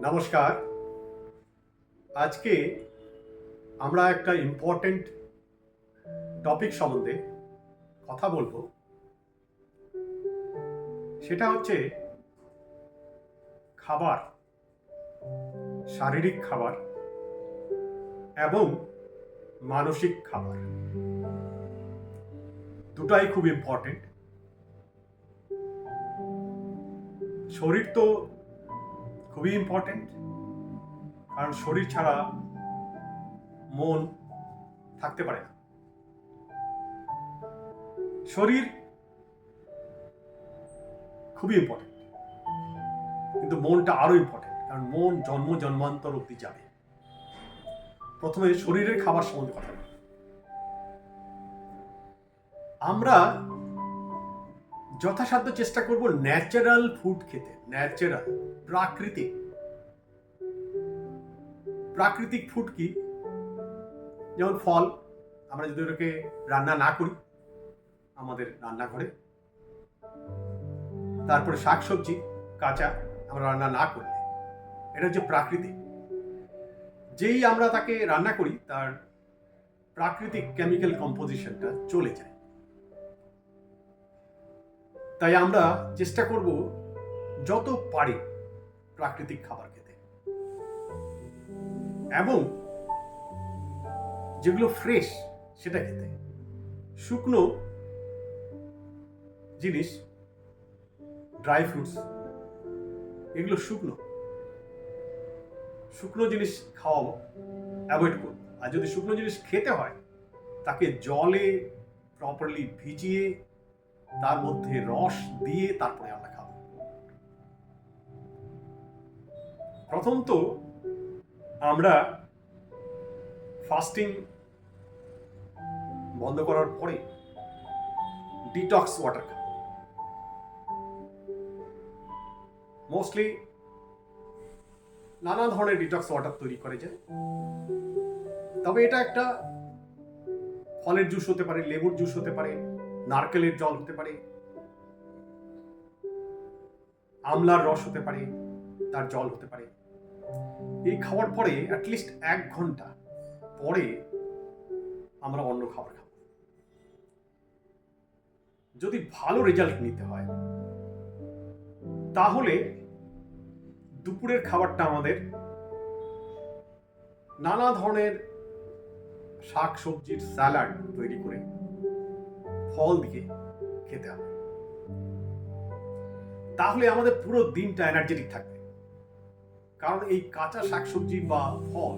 নমস্কার। আজকে আমরা একটা ইম্পর্টেন্ট টপিক সম্বন্ধে কথা বলবো। সেটা হচ্ছে খাবার, শারীরিক খাবার এবং মানসিক খাবার। দুটাই খুব ইম্পর্টেন্ট। শরীর তো খুবই ইম্পর্টেন্ট, কারণ শরীর ছাড়া মন থাকতে পারে না। শরীর খুবই ইম্পর্টেন্ট, কিন্তু মনটা আরো ইম্পর্টেন্ট, কারণ মন জন্ম জন্মান্তর অব্দি যাবে। প্রথমে শরীরের খাবার সম্বন্ধে কথা বলি। আমরা যথাসাধ্য চেষ্টা করব ন্যাচারাল ফুড খেতে। ন্যাচারাল, প্রাকৃতিক ফুড কি? যেমন ফল, আমরা যদি ওটাকে রান্না না করি আমাদের রান্নাঘরে, তারপরে শাকসবজি কাঁচা আমরা রান্না না করলে, এটা হচ্ছে প্রাকৃতিক। যেই আমরা তাকে রান্না করি তার প্রাকৃতিক কেমিক্যাল কম্পোজিশনটা চলে যায়। তাই আমরা চেষ্টা করব যত পারি প্রাকৃতিক খাবার খেতে, এবং যেগুলো ফ্রেশ সেটা খেতে। শুকনো জিনিস, ড্রাই ফ্রুটস, এগুলো শুকনো জিনিস খাওয়া অ্যাভয়েড করব। আর যদি শুকনো জিনিস খেতে হয় তাকে জলে প্রপারলি ভিজিয়ে তার মধ্যে রস দিয়ে তারপরে আমরা খাবো। প্রথম তো আমরা ফাস্টিং বন্ধ করার পরে ডিটক্স ওয়াটার খাবো। মোস্টলি নানা ধরনের ডিটক্স ওয়াটার তৈরি করে যায়। তবে এটা একটা ফলের জুস হতে পারে, লেবুর জুস হতে পারে, নারকেলের জল হতে পারে, আমলার রস হতে পারে, তার জল হতে পারে। এই খাওয়ার পরে অ্যাটলিস্ট 1 ঘন্টা পরে আমরা অন্য খাবার খাবো। যদি ভালো রেজাল্ট নিতে হয় তাহলে দুপুরের খাবারটা আমাদের নানা ধরনের শাক সবজির স্যালাড তৈরি করে ফল দিয়ে খেতে হবে। তাহলে আমাদের পুরো দিনটা এনার্জেটিক থাকবে। কারণ এই কাঁচা শাকসবজি বা ফল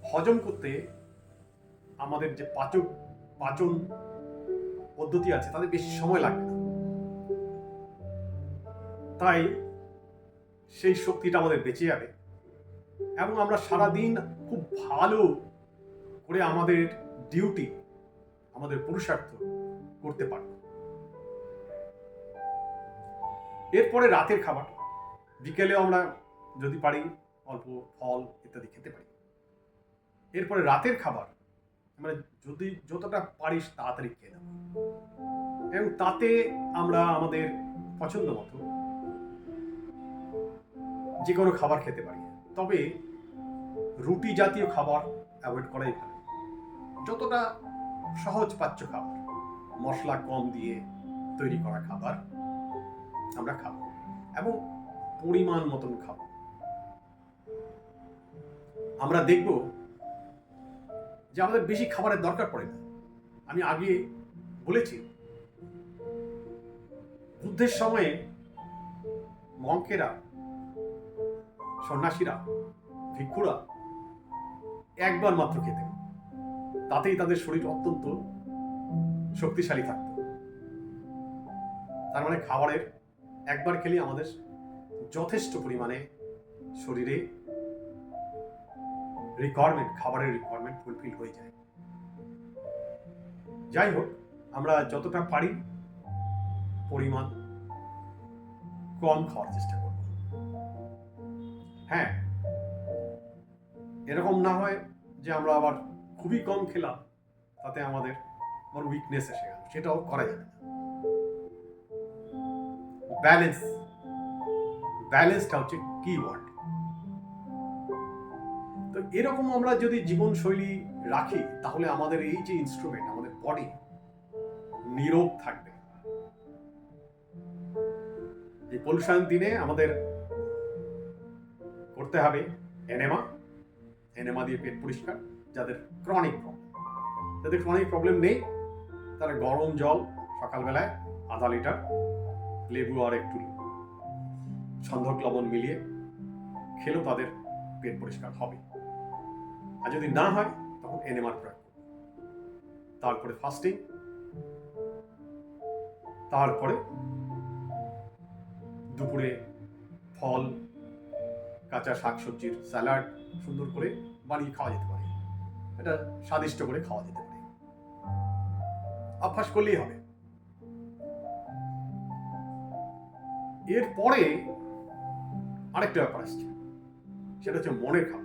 হজম করতে আমাদের যে পাচন পদ্ধতি আছে তাদের বেশি সময় লাগবে না। তাই সেই শক্তিটা আমাদের বেঁচে যাবে এবং আমরা সারাদিন খুব ভালো করে আমাদের ডিউটি, আমাদের পুরুষার্থ করতে পারব। এরপরে রাতের খাবার, বিকেলেও আমরা যদি পারি অল্প ফল ইত্যাদি খেতে পারি। এরপরে রাতের খাবার আমরা যদি যতটা পারি তাড়াতাড়ি খেয়ে নেব, এবং তাতে আমরা আমাদের পছন্দ মতো যে কোনো খাবার খেতে পারি। তবে রুটি জাতীয় খাবার অ্যাভয়েড করাই ভালো। যতটা সহজ পাচ্য খাবার, মশলা কম দিয়ে তৈরি করা খাবার আমরা খাবো, এবং পরিমাণ মতন খাবো। আমরা দেখব যে আমাদের বেশি খাবারের দরকার পড়ে না। আমি আগে বলেছি, বুদ্ধের সময়ে মঙ্কেরা, সন্ন্যাসীরা, ভিক্ষুরা একবার মাত্র খেতেন, তাতেই তাদের শরীর অত্যন্ত শক্তিশালী থাকত। তার মানে খাবারের একবার খেলে আমাদের যথেষ্ট পরিমাণে শরীরে খাবারের রিকোয়ারমেন্ট ফুলফিল হয়ে যায়। যাই হোক, আমরা যতটা পারি পরিমাণ কম খাওয়ার চেষ্টা করব। হ্যাঁ, এরকম না হয় যে আমরা আবার খুবই কম খেলাম, তাতে আমাদের উইকনেস এসে গেল, সেটাও করা যাবে না। ব্যালেন্সটা হচ্ছে কি ওয়ার্ড। এরকম আমরা যদি জীবনশৈলী রাখি তাহলে আমাদের এই যে ইনস্ট্রুমেন্ট, আমাদের বডি নীরব থাকবে। এই পলিউশন দিনে আমাদের করতে হবে এনেমা দিয়ে পেট পরিষ্কার। যাদের ক্রনিক প্রবলেম নেই তারা গরম জল সকালবেলায় আধা লিটার, লেবু আর একটু সন্ধক লবণ মিলিয়ে খেলেও তাদের পেট পরিষ্কার হবে। আর যদি না হয় তখন এনেমার প্রয়োগ করবে। তারপরে ফাস্টিং, তারপরে দুপুরে ফল, কাঁচা শাকসবজির স্যালাড সুন্দর করে বানিয়ে খাওয়া যেতে পারে। এটা স্বাদিষ্ট করে খাওয়া যেতে পারে, অভ্যাস করলেই হবে। এরপরে আরেকটা ব্যাপার আসছে, সেটা হচ্ছে মনের খাবার।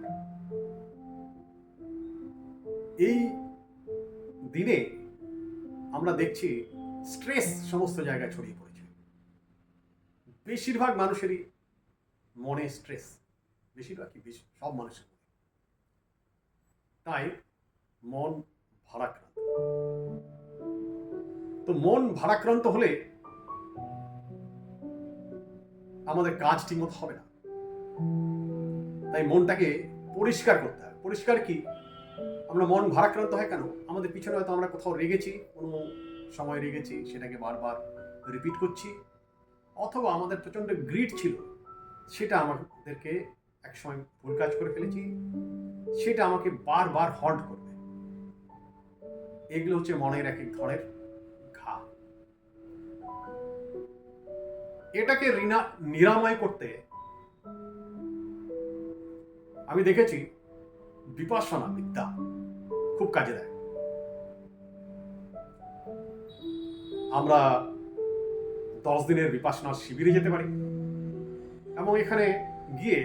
এই দিনে আমরা দেখছি স্ট্রেস সমস্ত জায়গায় ছড়িয়ে পড়েছে। বেশিরভাগ মানুষেরই মনে স্ট্রেস, সব মানুষের মনে। তাই মন ভারাক্রান্ত। তো মন ভারাক্রান্ত হলে আমাদের কাজ ঠিকমতো হবে না। তাই মনটাকে পরিষ্কার করতে হবে। পরিষ্কার কি? আমরা মন ভারাক্রান্ত হয় কেন? আমাদের পিছনে হয়তো আমরা কোথাও রেগেছি, কোনো সময় রেগেছি, সেটাকে বারবার রিপিট করছি। অথবা আমাদের প্রচন্ড গ্রিড ছিল, সেটা আমাদেরকে একসময় ভুল কাজ করে ফেলেছি, সেটা আমাকে বারবার হন্ট করবে। এগুলো হচ্ছে মনের এক এক ধরনের ঘা। এটাকে নিরাময় করতে আমি দেখেছি বিপাশনা বিদ্যা খুব কাজে দেয়। আমরা 10 দিনের বিপাশনা শিবিরে যেতে পারি এবং এখানে গিয়ে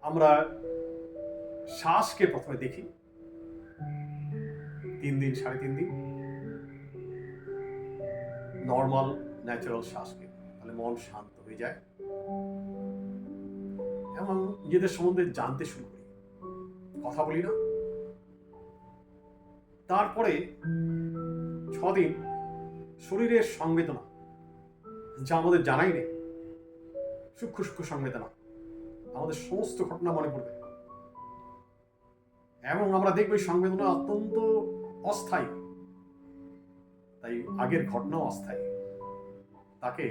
আমরা শ্বাসকে প্রথমে দেখি 3 দিন 3.5 দিন, নর্মাল ন্যাচারাল শ্বাসকে, তাহলে মন শান্ত হয়ে যায় এবং নিজেদের সম্বন্ধে জানতে শুরু করি, কথা বলি না। তারপরে 6 দিন শরীরের সংবেদনা, যা আমাদের জানাই নেই, সূক্ষ্ম সংবেদনা, আমাদের সমস্ত ঘটনা মনে পড়বে এবং আমরা দেখব এই সংবেদনা অত্যন্ত অস্থায়ী। তাই আগের ঘটনাও অস্থায়ী, তাকে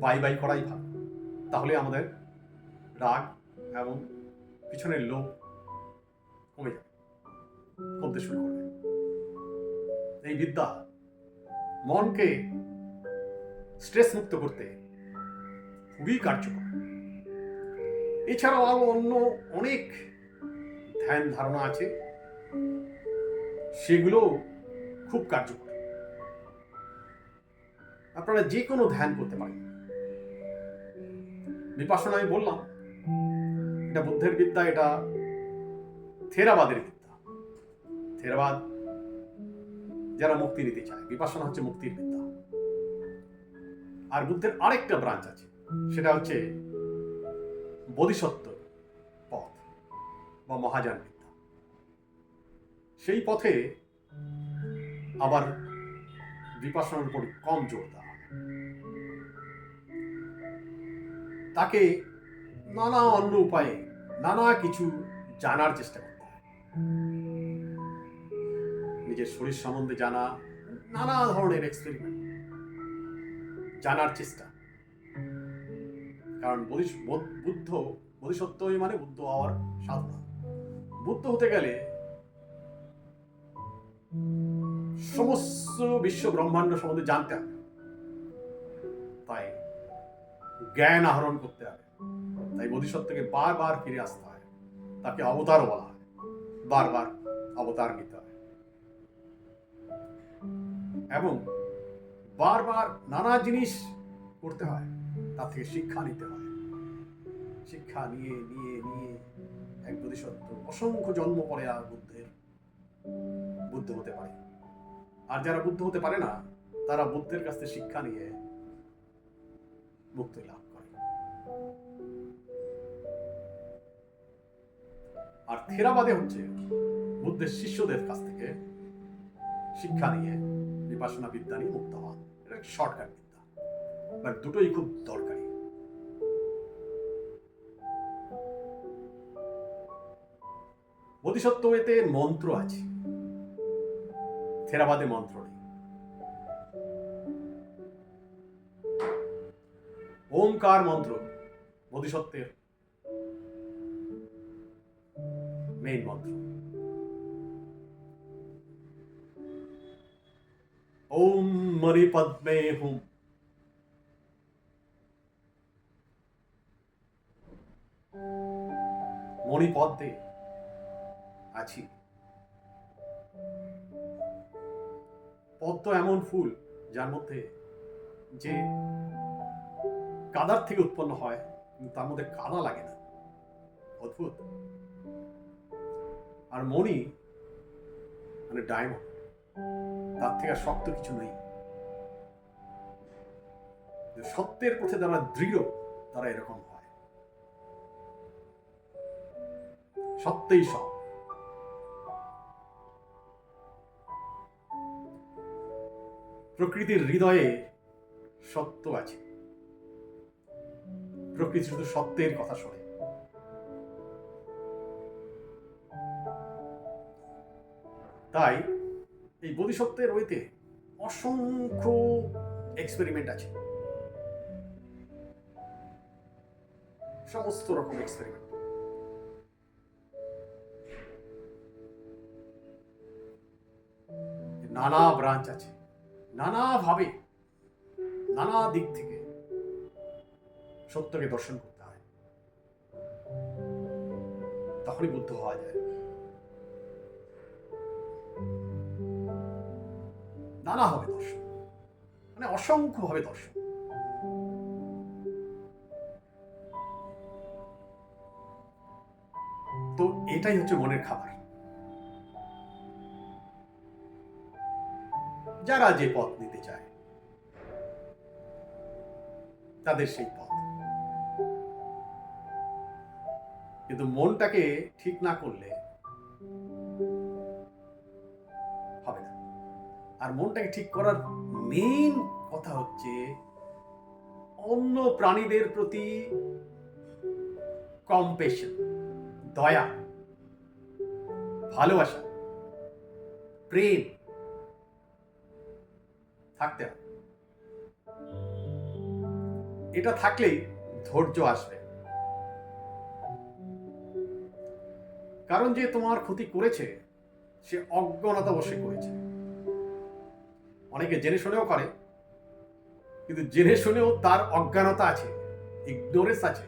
বাই করাই ভালো। তাহলে আমাদের রাগ এবং পিছনের লোভ কমতে শুরু করবে। এই বিদ্যা মনকে স্ট্রেস মুক্ত করতে খুবই কার্যকর। এছাড়াও আরো অন্য অনেক ধ্যান ধারণা আছে, সেগুলো খুব কার্যকর। আপনারা যে কোনো ধ্যান করতে পারেন। বিপাশনা আমি বললাম, এটা বুদ্ধের বিদ্যা, এটা থেরাবাদের বিদ্যা। থেরাবাদ যারা মুক্তি নিতে চায়, বিপাশনা হচ্ছে মুক্তির বিদ্যা। আর বুদ্ধের আরেকটা ব্রাঞ্চ আছে, সেটা হচ্ছে বোধিসত্ত্ব পথ বা মহাযান বিদ্যা। সেই পথে আবার বিপাশনার উপর কম জোর দেওয়া হয়। তাকে নানা অন্য উপায়ে নানা কিছু জানার চেষ্টা করতে হয়। নিজের শরীর সম্বন্ধে জানা, নানা ধরনের এক্সপেরিমেন্ট, জানার চেষ্টা। কারণ বোধিসত্ত্বই মানে বুদ্ধ হওয়ার সাধনা। বুদ্ধ হতে গেলে সমস্ত বিশ্ব ব্রহ্মাণ্ড সম্বন্ধে জানতে হবে, তাই জ্ঞান আহরণ করতে হবে। তাই বোধিসত্ত্বকে বারবার ফিরে আসতে হয়, তাকে অবতার বলা হয়, বারবার অবতার নিতে হয় এবং বারবার নানা জিনিস করতে হয়, তার থেকে শিক্ষা নিতে হয়। শিক্ষা নিয়ে নিয়ে নিয়ে এক বোধিসত্ত্ব অসংখ্য জন্ম পরে আর বুদ্ধ হতে পারে। আর যারা বুদ্ধ হতে পারে না, তারা বুদ্ধের কাছ থেকে শিক্ষা নিয়ে মুক্তি লাভ করে। আর থেরাবাদে হচ্ছে বুদ্ধের শিষ্যদের কাছ থেকে শিক্ষা নিয়ে বিপাশনা বিদ্যা নিয়ে মুক্ত হওয়া। এটা একটা শর্টকাট বিদ্যা, বাট দুটোই খুব দরকারি। বোধিসত্ত্ব এতে মন্ত্র আছে, থেরাবাদে মন্ত্র নেই। ওমকার মন্ত্র বোধিসত্ত্বের মেইন মন্ত্র। ওম মণি পদ্মে হুম। মণিপদ্মে আছি। পদ্ম এমন ফুল যার মধ্যে যে কাদার থেকে উৎপন্ন হয়, কিন্তু তার মধ্যে কাদা লাগে না, অদ্ভুত। আর মণি মানে ডায়মন্ড, তার থেকে শক্ত কিছু নেই। সত্যের পথে যারা দৃঢ় তারা এরকম হয়, সত্যই সব। প্রকৃতির হৃদয়ে সত্য আছে, প্রকৃতি শুধু সত্যের কথা শোনে। তাই এই বোধিসত্ত্বের ওইতে অসংখ্য এক্সপেরিমেন্ট আছে, সমস্ত রকম এক্সপেরিমেন্ট। নানা ব্রাঞ্চ আছে, নানা ভাবে, নানা দিক থেকে সত্যকে দর্শন করতে হয়, তখনই বুদ্ধ হওয়া যায়। নানা ভাবে দর্শন, মানে অসংখ্য ভাবে দর্শন। তো এটাই হচ্ছে মনের খাবার। যারা যে পথ নিতে চায় তাদের সেই পথ, কিন্তু মনটাকে ঠিক না করলে হবে না। আর মনটাকে ঠিক করার মেইন কথা হচ্ছে অন্য প্রাণীদের প্রতি কম্পেশন, দয়া, ভালোবাসা, প্রেম থাকতে হবে। এটা থাকলেই ধৈর্য আসবে। কারণ যে তোমার ক্ষতি করেছে সে অজ্ঞানতা বশে করেছে। অনেকে জেনে শুনেও করে, কিন্তু জেনে শুনেও তার অজ্ঞানতা আছে, ইগনোরেন্স আছে,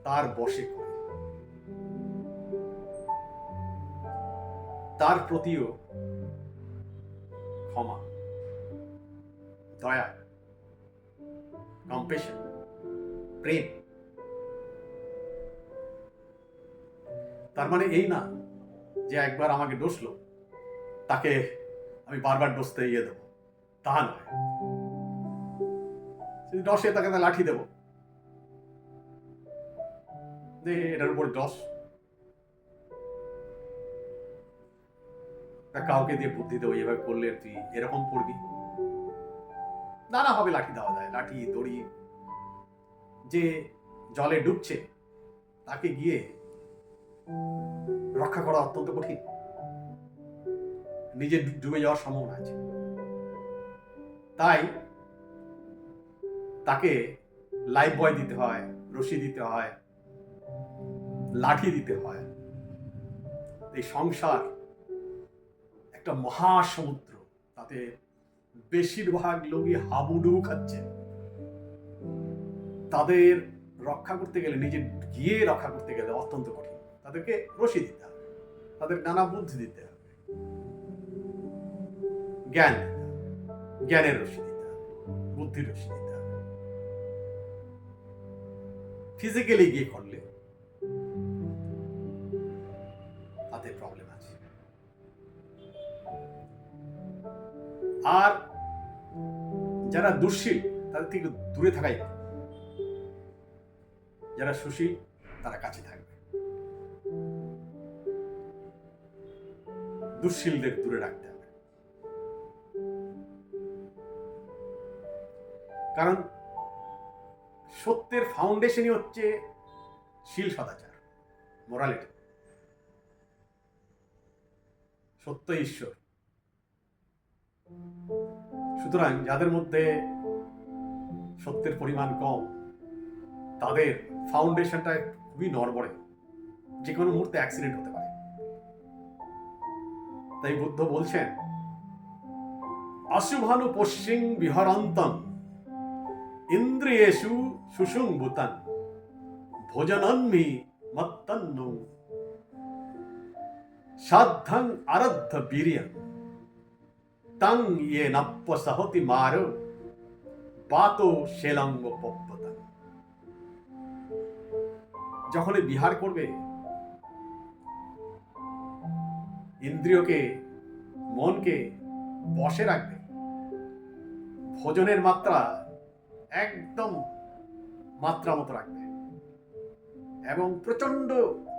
তার বশে করে। তার প্রতিও ক্ষমা, দয়া, কম্পেশন, প্রেম। তার মানে এই না যে একবার আমাকে ডসলো তাকে আমি বারবার ডসতে দেব, তা নয়। যদি ডসে তাকে লাঠি দেব, এটার উপর ডস। কাউকে দিয়ে বুদ্ধি দেবো, এভাবে করলে তুই এরকম পড়বি। নানা ভাবে লাঠি দেওয়া যায়, লাঠি, দড়ি। যে জলে ডুবছে তাকে গিয়ে রক্ষা করা অত্যন্ত কঠিন, নিজে ডুবে যাওয়ার সম্ভাবনা আছে। তাই তাকে লাইফ বয় দিতে হয়, রশি দিতে হয়, লাঠি দিতে হয়। এই সংসার একটা মহাসমুদ্র, তাতে বেশিরভাগ লোকই হাবুডুবু খাচ্ছে। তাদের রক্ষা করতে গেলে, নিজে গিয়ে রক্ষা করতে গেলে অত্যন্ত কঠিন। তাদেরকে রশি দিতে হবে, তাদের নানা বুদ্ধি দিতে হবে, জ্ঞান দিতে হবে, জ্ঞানের রশি দিতে হবে, বুদ্ধির রশি দিতে হবে। ফিজিক্যালি গিয়ে করলে তাতে প্রবলেম আছে। আর যারা দুঃশীল তাদের থেকে দূরে থাকাই ভালো, যারা সুশীল তারা কাছে থাকবে। দুঃশীলদের দূরে রাখতে হবে। কারণ সত্যের ফাউন্ডেশনই হচ্ছে শীল সদাচার, মোরালিটি। সত্য ঈশ্বর। সুতরাং যাদের মধ্যে সত্যের পরিমাণ কম, তাদের ফাউন্ডেশনটা খুবই নড়বড়ে, যে কোনো মুহূর্তে অ্যাক্সিডেন্ট হতে পারে। তাই বুদ্ধ বলছেন, অশুভানু পশ্চিং বিহরন্তং ইন্দ্রিয়েষু সুষুম্ভূতং ভোজনন্মি মত্তন্নু সাধ্যং আরদ্ধ বীর্যং তং ইয়ে নপ্পসহতি মারো বাতো শেলঙ্গ পপ্পতং। যখনই বিহার করবে, ইন্দ্রিয়কে, মনকে বশে রাখবে, ভোজনের মাত্রা একদম মাত্রা মতো রাখবে এবং প্রচন্ড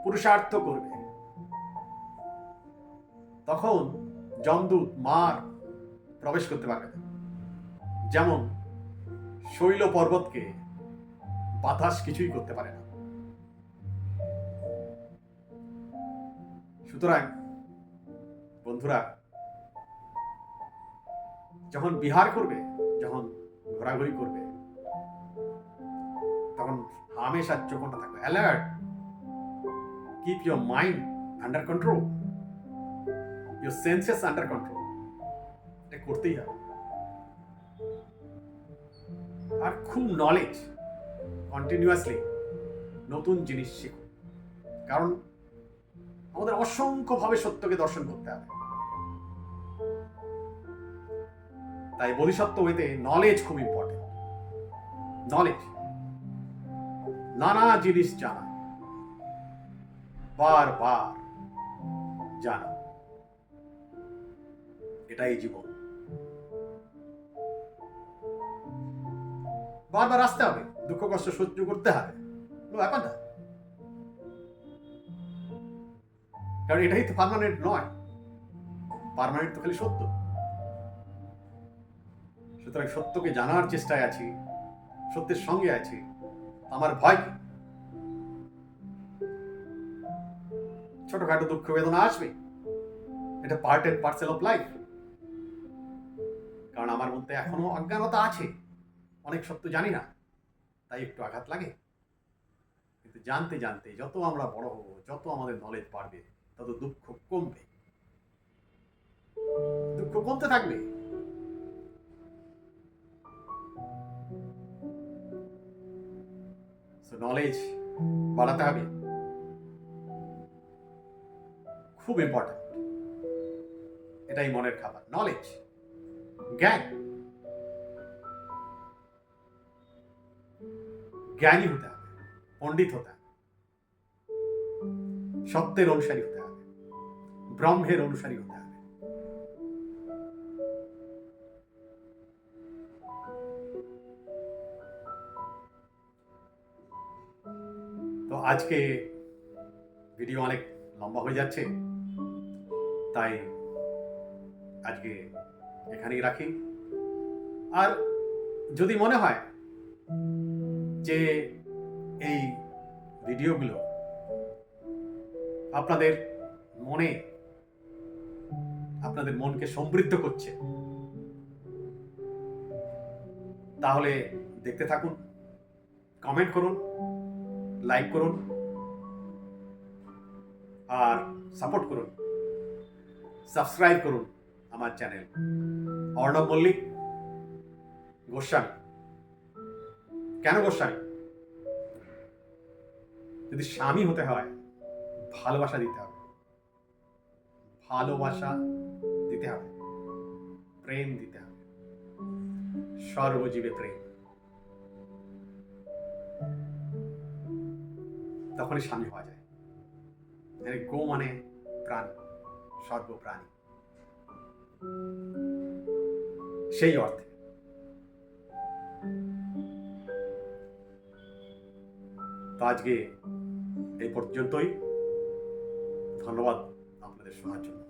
পুরুষার্থ করবে, তখন যমদূত মার প্রবেশ করতে পারবে না। যেমন শৈল পর্বতকে বাতাস কিছুই করতে পারে না। সুতরাং বন্ধুরা, যখন বিহার করবে, যখন ঘোরাঘুরি করবে, তখন হামেশা চোখটা থাকবে alert. Keep your mind under control, your senses under control. এটা করতেই হবে। আর খুব নলেজ, কন্টিনিউয়াসলি নতুন জিনিস শিখো। কারণ আমাদের অসংখ্যভাবে সত্যকে দর্শন করতে হবে। তাই বোধিসত্ত্ব হইতে নলেজ খুব ইম্পর্টেন্ট। নলেজ, নানা জিনিস জানা, বারবার জানা, এটাই জীবন। বারবার আসতে হবে, দুঃখ কষ্ট সহ্য করতে হবে, কোনো ব্যাপার না। কারণ এটাই তো পার্মানেন্ট নয়। পার্মানেন্ট তো খালি সত্য। সুতরাং সত্যকে জানার চেষ্টায় আছি, সত্যের সঙ্গে আছি, আমার ভয় কি? ছোটখাটো দুঃখ বেদনা আসবে, এটা part and parcel of life. কারণ আমার মধ্যে এখনো অজ্ঞানতা আছে, অনেক সত্য জানি না, তাই একটু আঘাত লাগে। কিন্তু জানতে জানতে যত আমরা বড় হব, যত আমাদের নলেজ বাড়বে, তত দুঃখ কমবে, দুঃখ কমতে থাকবে। নলেজ বাড়াতে হবে, খুব ইম্পর্টেন্ট। এটাই মনের খাবার, নলেজ, জ্ঞান। জ্ঞানী হতে হবে, পণ্ডিত হতে হবে, সত্যের অনুসারী হতে হবে, ব্রহ্মের অনুসারী হতে হবে। তো আজকে ভিডিও অনেক লম্বা হয়ে যাচ্ছে, তাই আজকে এখানেই রাখি। আর যদি মনে হয় যে এই ভিডিওগুলো আপনাদের মনকে সমৃদ্ধ করছে, তাহলে দেখতে থাকুন, কমেন্ট করুন, লাইক করুন আর সাপোর্ট করুন। সাবস্ক্রাইব করুন আমার চ্যানেল অর্ণব মল্লিক গোস্বামী। কেন গোস্বামী? যদি স্বামী হতে হয়, ভালোবাসা দিতে হবে, ভালোবাসা দিতে হবে, প্রেম দিতে হবে, সর্বজীবে প্রেম, তখনই স্বামী হওয়া যায়। গো মানে প্রাণী, সর্বপ্রাণী, সেই অর্থে। তো আজকে এই পর্যন্তই। ধন্যবাদ আপনাদের শোনার জন্য।